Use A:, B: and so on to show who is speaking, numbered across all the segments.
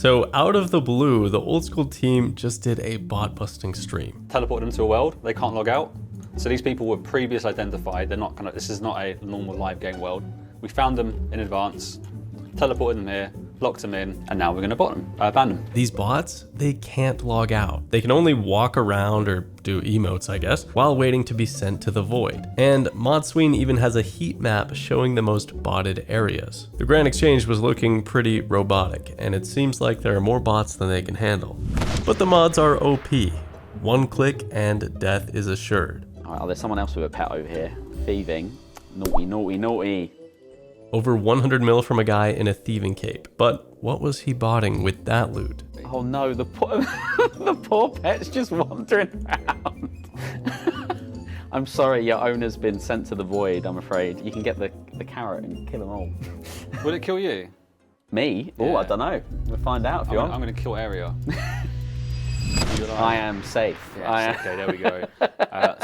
A: So out of the blue, the old school team just did a bot busting stream.
B: Teleported them to a world, they can't log out. So these people were previously identified. They're not this is not a normal live game world. We found them in advance, teleported them here, locked them in, and now we're gonna ban them.
A: These bots, they can't log out. They can only walk around or do emotes, I guess, while waiting to be sent to the void. And ModSween even has a heat map showing the most botted areas. The Grand Exchange was looking pretty robotic, and it seems like there are more bots than they can handle. But the mods are OP. One click and death is assured.
C: Oh, there's someone else with a pet over here. Thieving. Naughty, naughty, naughty.
A: Over 100 mil from a guy in a thieving cape. But what was he botting with that loot?
C: Oh no, the poor pet's just wandering around. I'm sorry, your owner's been sent to the void, I'm afraid. You can get the carrot and kill them all.
B: Will it kill you?
C: Me? Oh,
B: Yeah.
C: I don't know. We'll find out if you want.
B: I'm gonna kill Area.
C: I am safe.
B: Yes, okay, there we go.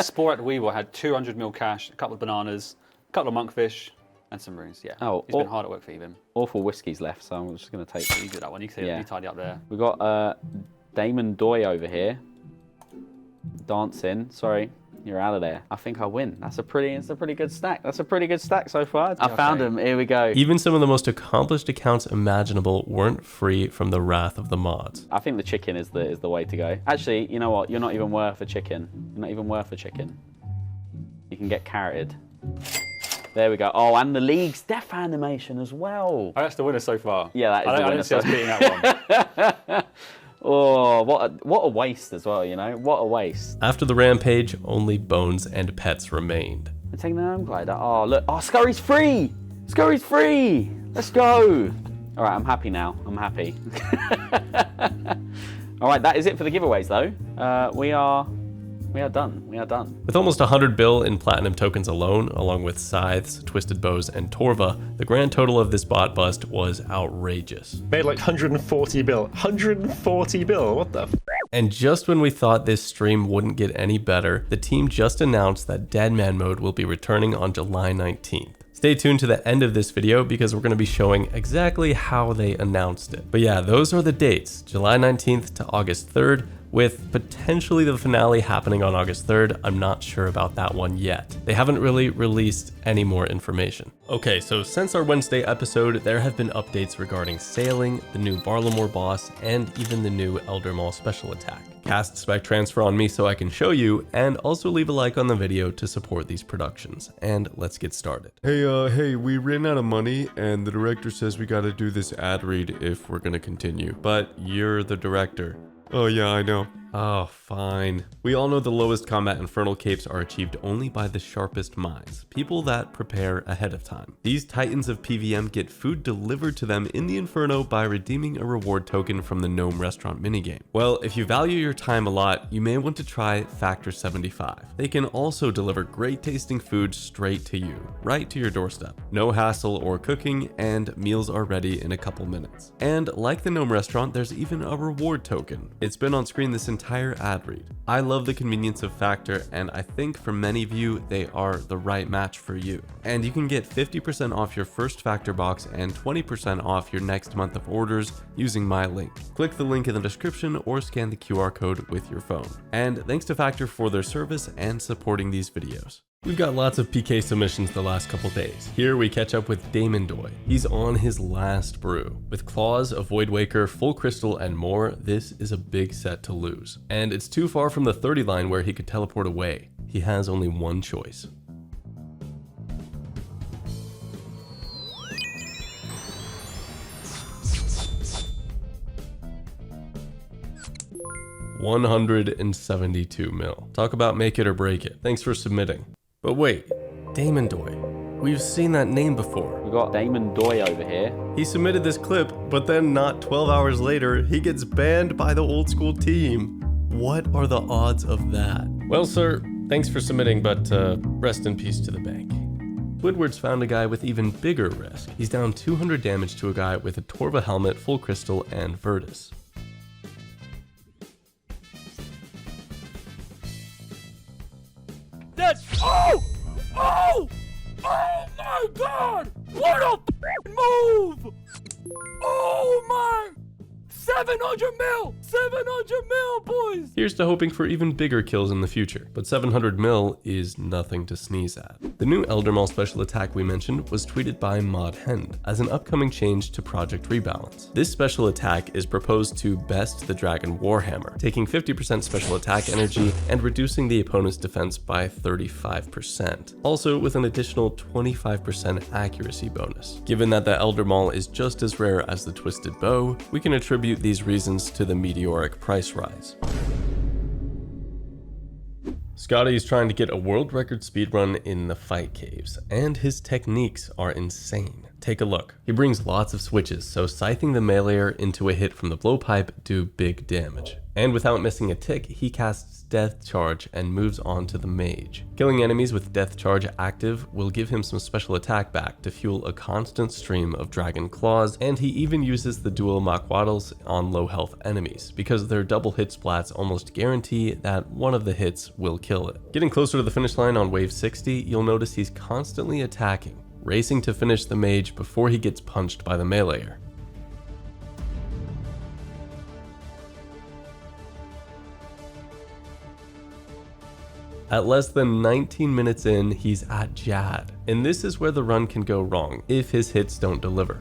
B: Spore at Weevil had 200 mil cash, a couple of bananas, a couple of monkfish, and some runes. Yeah.
C: Oh,
B: he's been hard at work for him.
C: Awful whiskies left, so I'm just going to take.
B: You do that one. You tidy up there.
C: We've got Damon Doy over here. Dancing. Sorry, you're out of there. I think I win. It's a pretty good stack. That's a pretty good stack so far. I found him. Here we go.
A: Even some of the most accomplished accounts imaginable weren't free from the wrath of the mods.
C: I think the chicken is the way to go. Actually, you know what? You're not even worth a chicken. You're not even worth a chicken. You can get carroted. There we go. Oh, and the league's death animation as well.
B: Oh, that's the winner so far.
C: Yeah, that is the winner.
B: I didn't see us beating that one.
C: Oh, what a waste as well, you know? What a waste.
A: After the rampage, only bones and pets remained.
C: We're taking the home glider. Oh, look. Oh, Scurry's free. Scurry's free. Let's go. All right, I'm happy now. I'm happy. All right, that is it for the giveaways, though. We are done. We are done.
A: With almost 100 bill in platinum tokens alone, along with scythes, twisted bows, and Torva, the grand total of this bot bust was outrageous.
D: Made like 140 bill. 140 bill, what the f?
A: And just when we thought this stream wouldn't get any better, the team just announced that Deadman mode will be returning on July 19th. Stay tuned to the end of this video because we're going to be showing exactly how they announced it. But yeah, those are the dates, July 19th to August 3rd, with potentially the finale happening on August 3rd. I'm not sure about that one yet. They haven't really released any more information. Okay, so since our Wednesday episode, there have been updates regarding sailing, the new Varlamore boss, and even the new Elder Maul special attack. Cast spec transfer on me so I can show you, and also leave a like on the video to support these productions. And let's get started. Hey, we ran out of money, and the director says we gotta do this ad read if we're gonna continue. But you're the director. Oh yeah, I know. Oh, fine. We all know the lowest combat infernal capes are achieved only by the sharpest minds, people that prepare ahead of time. These titans of PVM get food delivered to them in the Inferno by redeeming a reward token from the Gnome Restaurant minigame. Well, if you value your time a lot, you may want to try Factor 75. They can also deliver great tasting food straight to you, right to your doorstep. No hassle or cooking, and meals are ready in a couple minutes. And like the Gnome Restaurant, there's even a reward token. It's been on screen this entire ad read. I love the convenience of Factor, and I think for many of you, they are the right match for you. And you can get 50% off your first Factor box and 20% off your next month of orders using my link. Click the link in the description or scan the QR code with your phone. And thanks to Factor for their service and supporting these videos. We've got lots of PK submissions the last couple days. Here we catch up with Damon Doy. He's on his last brew. With Claws, a Void Waker, Full Crystal, and more, this is a big set to lose. And it's too far from the 30 line where he could teleport away. He has only one choice. $172 mil. Talk about make it or break it. Thanks for submitting. But wait, Damon Doy. We've seen that name before.
C: We've got Damon Doy over here.
A: He submitted this clip, but then not 12 hours later, he gets banned by the old school team. What are the odds of that? Well, sir, thanks for submitting, but rest in peace to the bank. Spuidward's found a guy with even bigger risk. He's down 200 damage to a guy with a Torva helmet, Full Crystal, and Virtus. Oh my god! What a move! Oh my! 700 mil! 700 mil, boys! Here's to hoping for even bigger kills in the future, but 700 mil is nothing to sneeze at. The new Elder Maul special attack we mentioned was tweeted by ModHend as an upcoming change to Project Rebalance. This special attack is proposed to best the Dragon Warhammer, taking 50% special attack energy and reducing the opponent's defense by 35%, also with an additional 25% accuracy bonus. Given that the Elder Maul is just as rare as the Twisted Bow, we can attribute these reasons to the meteoric price rise. Scotty is trying to get a world record speedrun in the fight caves, and his techniques are insane. Take a look. He brings lots of switches, so scything the meleeer into a hit from the blowpipe do big damage. And without missing a tick, he casts Death Charge and moves on to the mage. Killing enemies with Death Charge active will give him some special attack back to fuel a constant stream of dragon claws, and he even uses the dual Makwaddles on low health enemies, because their double hit splats almost guarantee that one of the hits will kill it. Getting closer to the finish line on wave 60, you'll notice he's constantly attacking, racing to finish the mage before he gets punched by the meleeer. At less than 19 minutes in, he's at Jad, and this is where the run can go wrong if his hits don't deliver.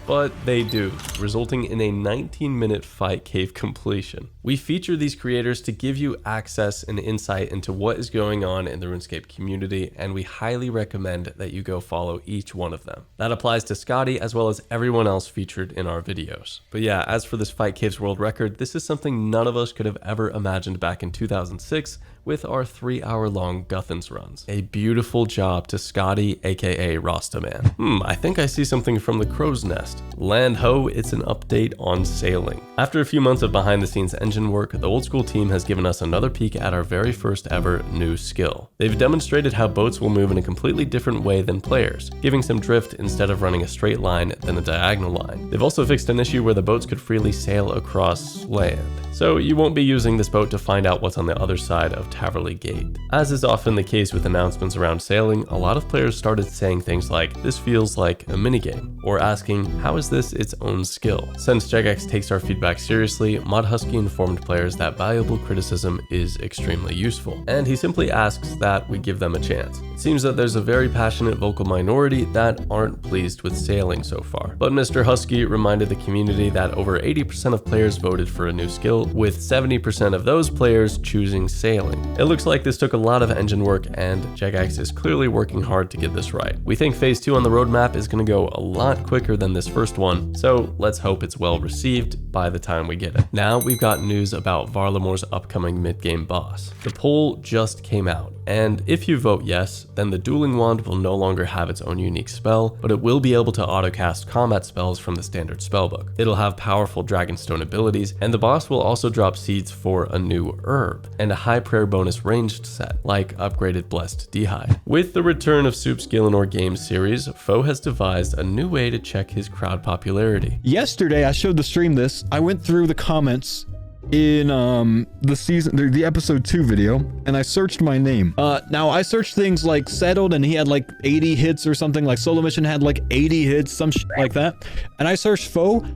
A: But they do, resulting in a 19-minute fight cave completion. We feature these creators to give you access and insight into what is going on in the Runescape community, and we highly recommend that you go follow each one of them. That applies to Scotty as well as everyone else featured in our videos. But yeah, as for this fight caves world record, this is something none of us could have ever imagined back in 2006 with our 3-hour-long Guthans runs. A beautiful job to Scotty, aka Rastaman. I think I see something from the crow's nest. Land ho, it's an update on sailing. After a few months of behind the scenes engine work, the old school team has given us another peek at our very first ever new skill. They've demonstrated how boats will move in a completely different way than players, giving some drift instead of running a straight line than a diagonal line. They've also fixed an issue where the boats could freely sail across land, so you won't be using this boat to find out what's on the other side of Taverley Gate. As is often the case with announcements around sailing, a lot of players started saying things like, "This feels like a minigame," or asking, "How is this its own skill?" Since Jagex takes our feedback seriously, ModHusky informed players that valuable criticism is extremely useful, and he simply asks that we give them a chance. It seems that there's a very passionate vocal minority that aren't pleased with sailing so far, but Mr. Husky reminded the community that over 80% of players voted for a new skill, with 70% of those players choosing sailing. It looks like this took a lot of engine work, and Jagex is clearly working hard to get this right. We think phase 2 on the roadmap is going to go a lot quicker than this first one, so let's hope it's well received by the time we get it. Now we've got news about Varlamore's upcoming mid-game boss. The poll just came out, and if you vote yes, then the Dueling Wand will no longer have its own unique spell, but it will be able to autocast combat spells from the standard spellbook. It'll have powerful Dragonstone abilities, and the boss will also drop seeds for a new herb, and a high prayer bonus ranged set, like upgraded Blessed D'hide. With the return of Soup's Gielinor Games series, Faux has devised a new way to check his crowd popularity.
E: Yesterday, I showed the stream this. I went through the comments in the episode 2 video, and I searched my name. Now I searched things like Settled, and he had like 80 hits or something, like Solo Mission had like 80 hits, some shit like that. And I searched Faux,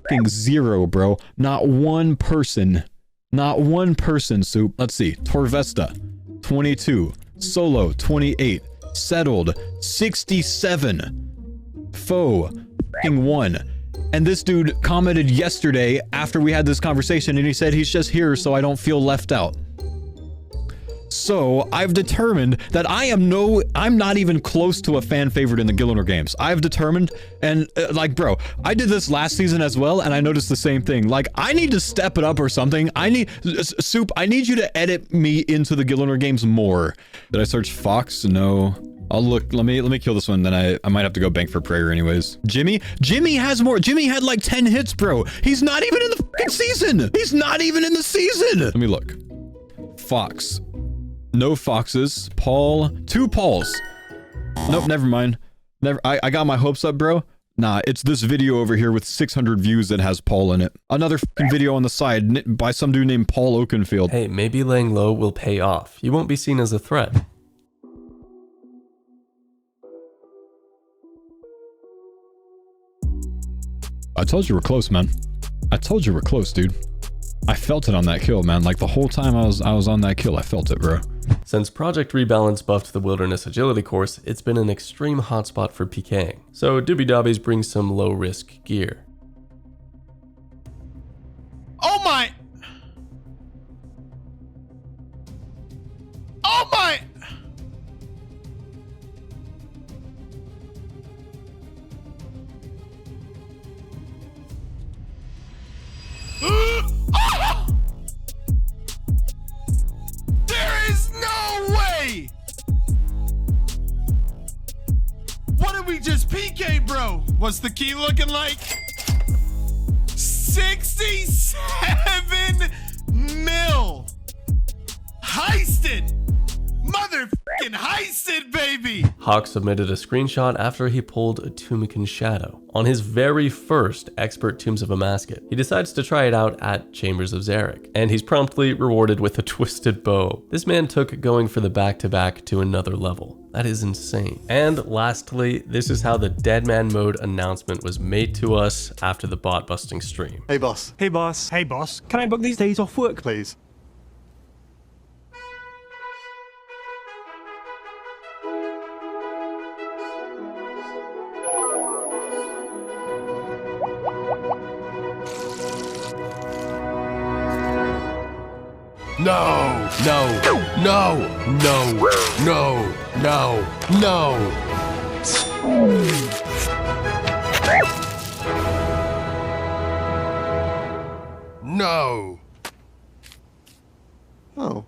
E: fucking 0, bro. Not one person, Soup. Let's see, Torvesta, 22, Solo, 28, Settled, 67, Faux, fucking 1. And this dude commented yesterday after we had this conversation, and he said he's just here so I don't feel left out. So I've determined that I'm not even close to a fan favorite in the Gielinor games. I've determined, and like, bro, I did this last season as well, and I noticed the same thing. Like, I need to step it up or something. Soup, I need you to edit me into the Gielinor games more. Did I search Fox? No. I'll look. Let me kill this one. Then I might have to go bank for prayer anyways. Jimmy has more. Jimmy had like 10 hits, bro. He's not even in the fucking season. He's not even in the season. Let me look. Fox. No Foxes. Paul. 2 Pauls. Nope, never mind. I got my hopes up, bro. Nah, it's this video over here with 600 views that has Paul in it. Another fucking video on the side by some dude named Paul Oakenfield.
A: Hey, maybe laying low will pay off. You won't be seen as a threat.
E: I told you we're close, man. I told you we're close, dude. I felt it on that kill, man. Like the whole time I was on that kill, I felt it, bro.
A: Since Project Rebalance buffed the Wilderness Agility course, it's been an extreme hotspot for PKing. So Doobie Dobbies brings some low-risk gear.
F: Oh my! Oh my! There is no way! What did we just PK, bro? What's the key looking like? 67 mil! Heisted! Motherfucking heisted, baby!
A: Hawk submitted a screenshot after he pulled a Tumican Shadow on his very first Expert Tombs of Amasket. He decides to try it out at Chambers of Zarek, and he's promptly rewarded with a Twisted Bow. This man took going for the back-to-back to another level. That is insane. And lastly, this is how the Deadman mode announcement was made to us after the bot busting stream.
G: Hey boss.
H: Hey boss. Hey boss. Can I book these days off work,
G: Please.
F: No! No! No! No! No! No! No! No!
G: Oh.